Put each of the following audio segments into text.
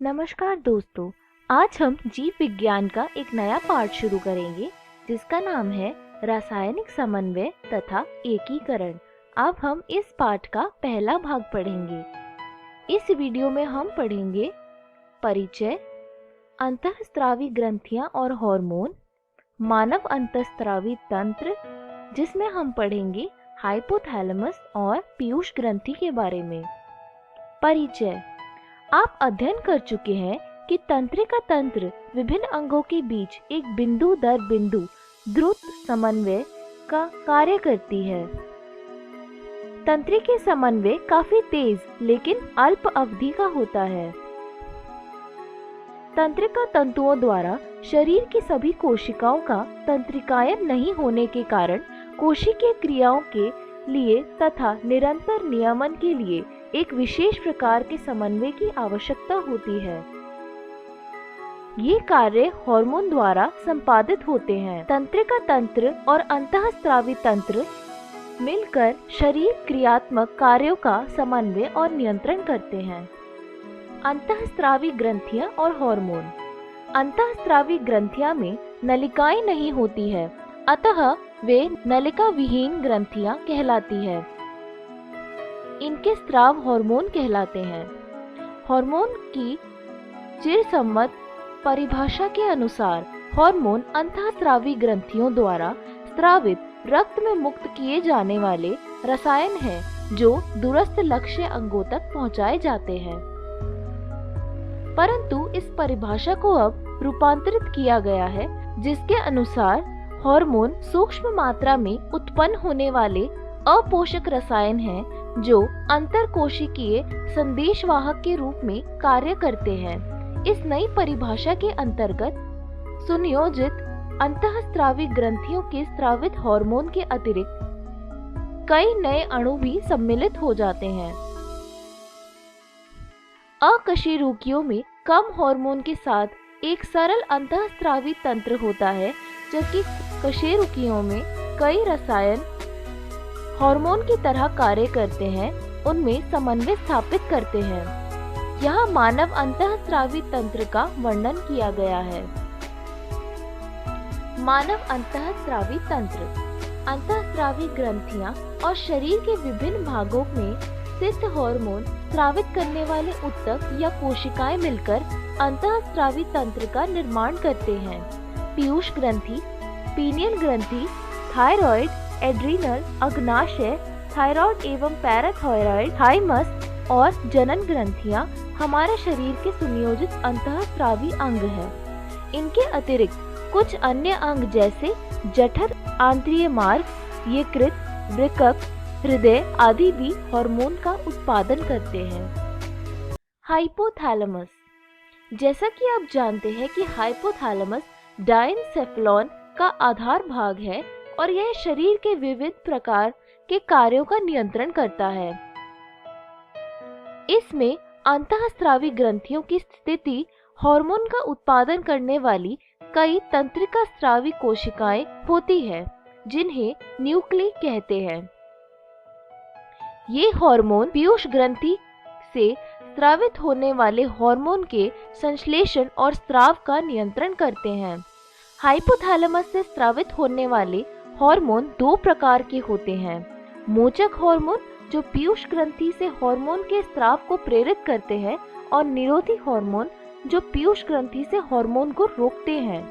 नमस्कार दोस्तों। आज हम जीव विज्ञान का एक नया पाठ शुरू करेंगे जिसका नाम है रासायनिक समन्वय तथा एकीकरण। अब हम इस पाठ का पहला भाग पढ़ेंगे। इस वीडियो में हम पढ़ेंगे परिचय, अंतःस्रावी ग्रंथियां और हार्मोन, मानव अंतःस्रावी तंत्र जिसमें हम पढ़ेंगे हाइपोथैलेमस और पीयूष ग्रंथि के बारे में। परिचय। आप अध्ययन कर चुके हैं कि तंत्रिका तंत्र विभिन्न अंगों के बीच एक बिंदु दर बिंदु द्रुत समन्वय का कार्य करती है। तंत्रिका समन्वय काफी तेज लेकिन अल्प अवधि का होता है। तंत्रिका तंतुओं द्वारा शरीर की सभी कोशिकाओं का तंत्रिकायन नहीं होने के कारण कोशिकीय क्रियाओं के लिए तथा निरंतर नियमन के लिए एक विशेष प्रकार के समन्वय की आवश्यकता होती है। ये कार्य हार्मोन द्वारा संपादित होते हैं। तंत्रिका तंत्र और अंतःस्रावी तंत्र मिलकर शरीर क्रियात्मक कार्यों का समन्वय और नियंत्रण करते हैं। अंतःस्रावी ग्रंथियां और हार्मोन। अंतःस्रावी ग्रंथियां में नलिकाएं नहीं होती है, अतः वे नलिका विहीन ग्रंथियां कहलाती है। इनके स्राव हार्मोन कहलाते हैं। हार्मोन की चिरसम्मत परिभाषा के अनुसार हार्मोन अंतःस्रावी ग्रंथियों द्वारा स्रावित रक्त में मुक्त किए जाने वाले रसायन हैं जो दूरस्थ लक्ष्य अंगों तक पहुंचाए जाते हैं। परंतु इस परिभाषा को अब रूपांतरित किया गया है, जिसके अनुसार हार्मोन सूक्ष्म मात्रा में उत्पन्न होने वाले अपोषक रसायन हैं जो अंतरकोशिकीय संदेशवाहक के रूप में कार्य करते हैं। इस नई परिभाषा के अंतर्गत सुनियोजित अंतःस्रावी ग्रंथियों के स्रावित हार्मोन के अतिरिक्त कई नए अणु भी सम्मिलित हो जाते हैं। अकशेरुकियों में कम हार्मोन के साथ एक सरल अंतःस्रावी तंत्र होता है, जबकि कशेरुकियों में कई रसायन हार्मोन की तरह कार्य करते हैं, उनमें समन्वय स्थापित करते हैं। यहाँ मानव अंतःस्रावी तंत्र का वर्णन किया गया है। मानव अंतःस्रावी तंत्र। अंतःस्रावी ग्रंथियां और शरीर के विभिन्न भागों में स्थित हार्मोन स्रावित करने वाले ऊतक या कोशिकाएं मिलकर अंतःस्रावी तंत्र का निर्माण करते हैं। पीयूष ग्रंथि, पीनियल ग्रंथि, थायराइड, एड्रीनल, अग्नाशय, थायराइड एवं पैराथायराइड, थाइमस और जनन ग्रंथियां हमारे शरीर के सुनियोजित अंतःस्रावी अंग हैं। इनके अतिरिक्त कुछ अन्य अंग जैसे जठर, आंत्रिय मार्ग, यकृत, वृक्क, हृदय आदि भी हार्मोन का उत्पादन करते हैं। हाइपोथैलेमस। जैसा कि आप जानते हैं कि हाइपोथैलेमस डायनसेफलॉन का आधार भाग है और यह शरीर के विविध प्रकार के कार्यों का नियंत्रण करता है। इसमें अंतःस्रावी ग्रंथियों की स्थिति, हार्मोन का उत्पादन करने वाली कई तंत्रिका स्रावी कोशिकाएं होती है, जिन्हें न्यूक्ली कहते हैं। ये हार्मोन पीयूष ग्रंथि से स्रावित होने वाले हार्मोन के संश्लेषण और स्राव का नियंत्रण करते हैं। हाइपोथैलेमस से स्रावित होने वाले हार्मोन दो प्रकार के होते हैं। मोचक हार्मोन जो पीयूष ग्रंथि से हार्मोन के स्राव को प्रेरित करते हैं, और निरोधी हार्मोन जो पीयूष ग्रंथि से हार्मोन को रोकते हैं।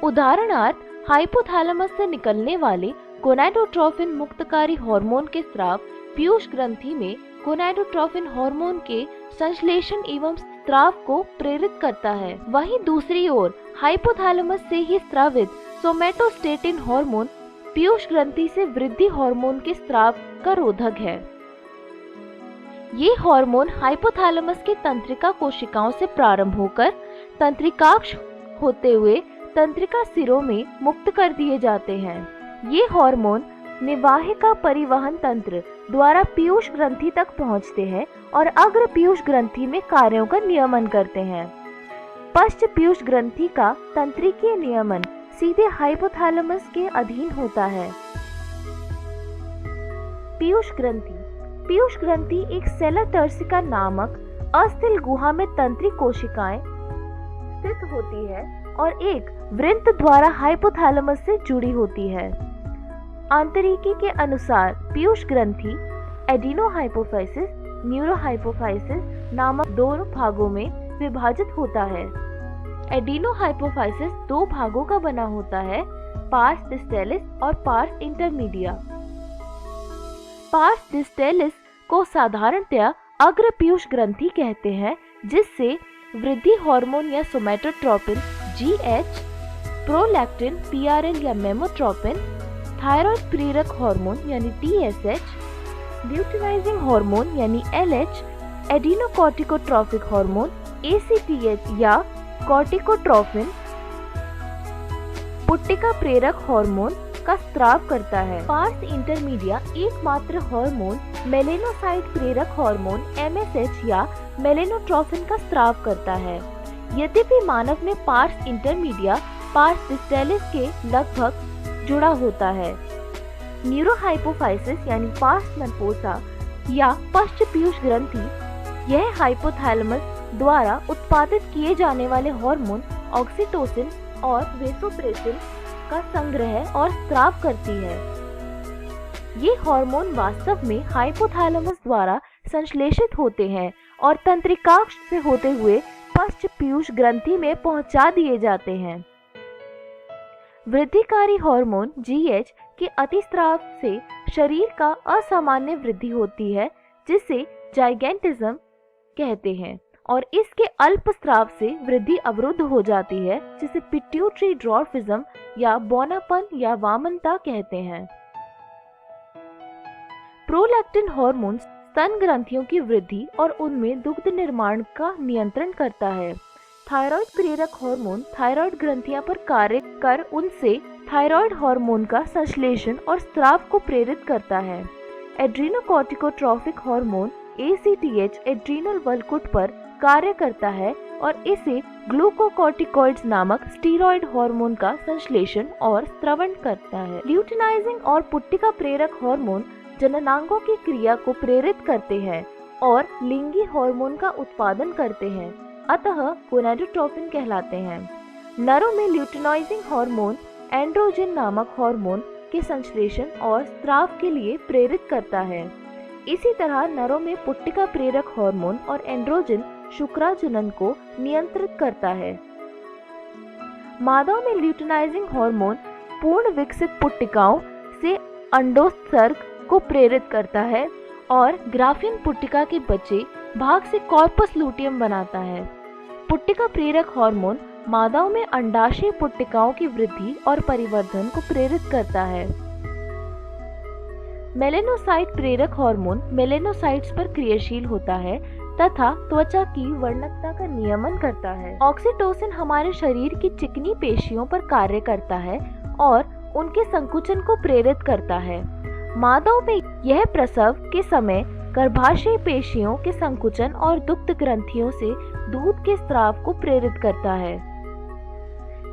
उदाहरणार्थ, हाइपोथैलेमस से निकलने वाले गोनाडोट्रोफिन मुक्तकारी हार्मोन के स्राव पीयूष ग्रंथि में गोनाडोट्रोफिन हार्मोन के संश्लेषण एवं स्राव को प्रेरित करता है। वहीं दूसरी ओर हाइपोथैलेमस से ही स्रावित सोमैटोस्टेटिन हार्मोन पीयूष ग्रंथि से वृद्धि हार्मोन के स्राव का रोधक है। ये हार्मोन हाइपोथैलेमस के तंत्रिका कोशिकाओं से प्रारंभ होकर तंत्रिकाक्ष होते हुए तंत्रिका सिरों में मुक्त कर दिए जाते हैं। ये हार्मोन निवाहिका परिवहन तंत्र द्वारा पीयूष ग्रंथि तक पहुंचते हैं और अग्र पीयूष ग्रंथि में कार्यों का नियमन करते हैं। पश्च पीयूष ग्रंथि का तंत्रिकीय नियमन सीधे हाइपोथैलेमस के अधीन होता है। पीयूष ग्रंथि। पीयूष ग्रंथि एक सेला टर्सिका नामक अस्थिल गुहा में तंत्रिका कोशिकाएं स्थित होती है और एक वृंत द्वारा हाइपोथैलेमस से जुड़ी होती है। आंतरिकी के अनुसार पीयूष ग्रंथि एडिनोहाइपोफाइसिस, न्यूरोहाइपोफाइसिस नामक दो भागों में विभाजित होता है। एडिनोहाइपोफाइसिस दो भागों का बना होता है, पार्स डिस्टेलिस और पार्स इंटरमीडिया। पार्स डिस्टेलिस को साधारणतया अग्र पीयूष ग्रंथि कहते हैं, जिससे वृद्धि हार्मोन या सोमैटोट्रोपिन GH, प्रोलैक्टिन PRL या मेमोट्रोपिन, थायराइड प्रेरक हार्मोन यानी TSH, ल्यूटिनाइजिंग हार्मोन यानी LH, एडिनोकॉर्टिकोट्रोफिक हार्मोन ACTH या कॉर्टिकोट्रोफिन, पुट्टिका प्रेरक हार्मोन का स्राव करता है। पार्स इंटरमीडिया एकमात्र हार्मोन मेलेनोसाइट प्रेरक हार्मोन MSH या मेलेनोट्रोफिन का स्राव करता है। यद्यपि मानव में पार्स इंटरमीडिया पार्स डिस्टेलिस के लगभग जुड़ा होता है। न्यूरोहाइपोफाइसिस यानी पार्स मेनोपॉज़ा या पश्च पीयूष ग्रंथि, यह हाइपोथैलेमस द्वारा उत्पादित किए जाने वाले हार्मोन ऑक्सीटोसिन और वेसोप्रेसिन का संग्रह और स्राव करती है। ये हार्मोन वास्तव में हाइपोथैलेमस द्वारा संश्लेषित होते हैं और तंत्रिकाक्ष से होते हुए पश्च पीयूष ग्रंथि में पहुंचा दिए जाते हैं। वृद्धिकारी हार्मोन GH के अतिस्राव से शरीर का असामान्य वृद्धि होती है, जिसे जाइगेंटिज्म कहते हैं, और इसके अल्प स्राव से वृद्धि अवरुद्ध हो जाती है, जिसे पिट्यूटरी ड्वार्फिज्म या बौनापन या वामनता कहते हैं। प्रोलैक्टिन हार्मोन स्तन ग्रंथियों की वृद्धि और उनमें दुग्ध निर्माण का नियंत्रण करता है। थायराइड प्रेरक हार्मोन थायराइड ग्रंथियां पर कार्य कर उनसे थायराइड हार्मोन का संश्लेषण और स्राव को प्रेरित करता है। एड्रीनोकॉर्टिकोट्रोफिक हार्मोन ACTH एड्रीनल वलकुट पर कार्य करता है और इसे ग्लूकोकॉर्टिकॉइड्स नामक स्टीरॉयड हार्मोन का संश्लेषण और स्रवण करता है। ल्यूटिनाइजिंग और पुट्टिका प्रेरक हार्मोन जननांगों की क्रिया को प्रेरित करते हैं और लिंगी हार्मोन का उत्पादन करते हैं, अतः गोनाडोट्रोपिन कहलाते हैं। नरों में ल्यूटिनाइजिंग हार्मोन एंड्रोजन नामक हार्मोन के संश्लेषण और स्राव के लिए प्रेरित करता है। इसी तरह नरों में पुट्टिका प्रेरक हार्मोन और एंड्रोजन शुक्राजनन को नियंत्रित करता है। मादाओं में ल्यूटिनाइजिंग हार्मोन पूर्ण विकसित पुट्टिकाओं से अंडोत्सर्ग को प्रेरित करता है और ग्राफियन पुट्टिका के बचे भाग से कॉर्पस लूटियम बनाता है। पुट्टिका प्रेरक हार्मोन मादाओं में अंडाशय पुट्टिकाओं की वृद्धि और परिवर्धन को प्रेरित करता है। मेलेनोसाइट प्रेरक हार्मोन मेलेनोसाइट्स पर क्रियाशील होता है तथा त्वचा की वर्णकता का नियमन करता है। ऑक्सीटोसिन हमारे शरीर की चिकनी पेशियों पर कार्य करता है और उनके संकुचन को प्रेरित करता है। मादाओं में यह प्रसव के समय गर्भाशय पेशियों के संकुचन और दुग्ध ग्रंथियों से दूध के स्राव को प्रेरित करता है।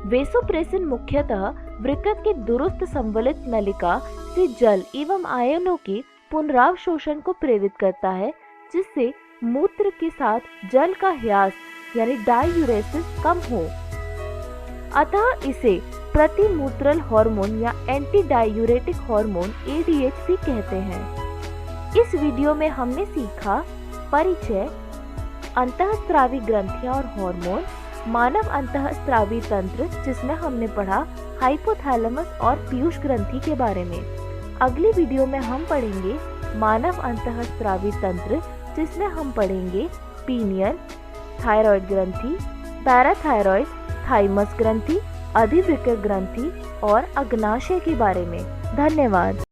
वेसोप्रेसिन मुख्यतः वृक्क के दुरुस्त संवलित नलिका से जल एवं आयनों के पुनरावशोषण को प्रेरित करता है, जिससे मूत्र के साथ जल का ह्रास यानी डायूरेसिस कम हो। अतः इसे प्रतिमूत्रल हार्मोन या एंटी डायूरेटिक हार्मोन ADHC कहते हैं। इस वीडियो में हमने सीखा परिचय, अंतःस्रावी ग्रंथियां और हार्मोन, मानव अंतःस्रावी तंत्र जिसमें हमने पढ़ा हाइपोथैलेमस और पीयूष ग्रंथि के बारे में। अगली वीडियो में हम पढ़ेंगे मानव अंतःस्रावी तंत्र जिसमें हम पढ़ेंगे पीनियल, थायराइड ग्रंथि, पैराथायरॉइड, थाइमस ग्रंथि, अधिवृक्क ग्रंथि और अग्नाशय के बारे में। धन्यवाद।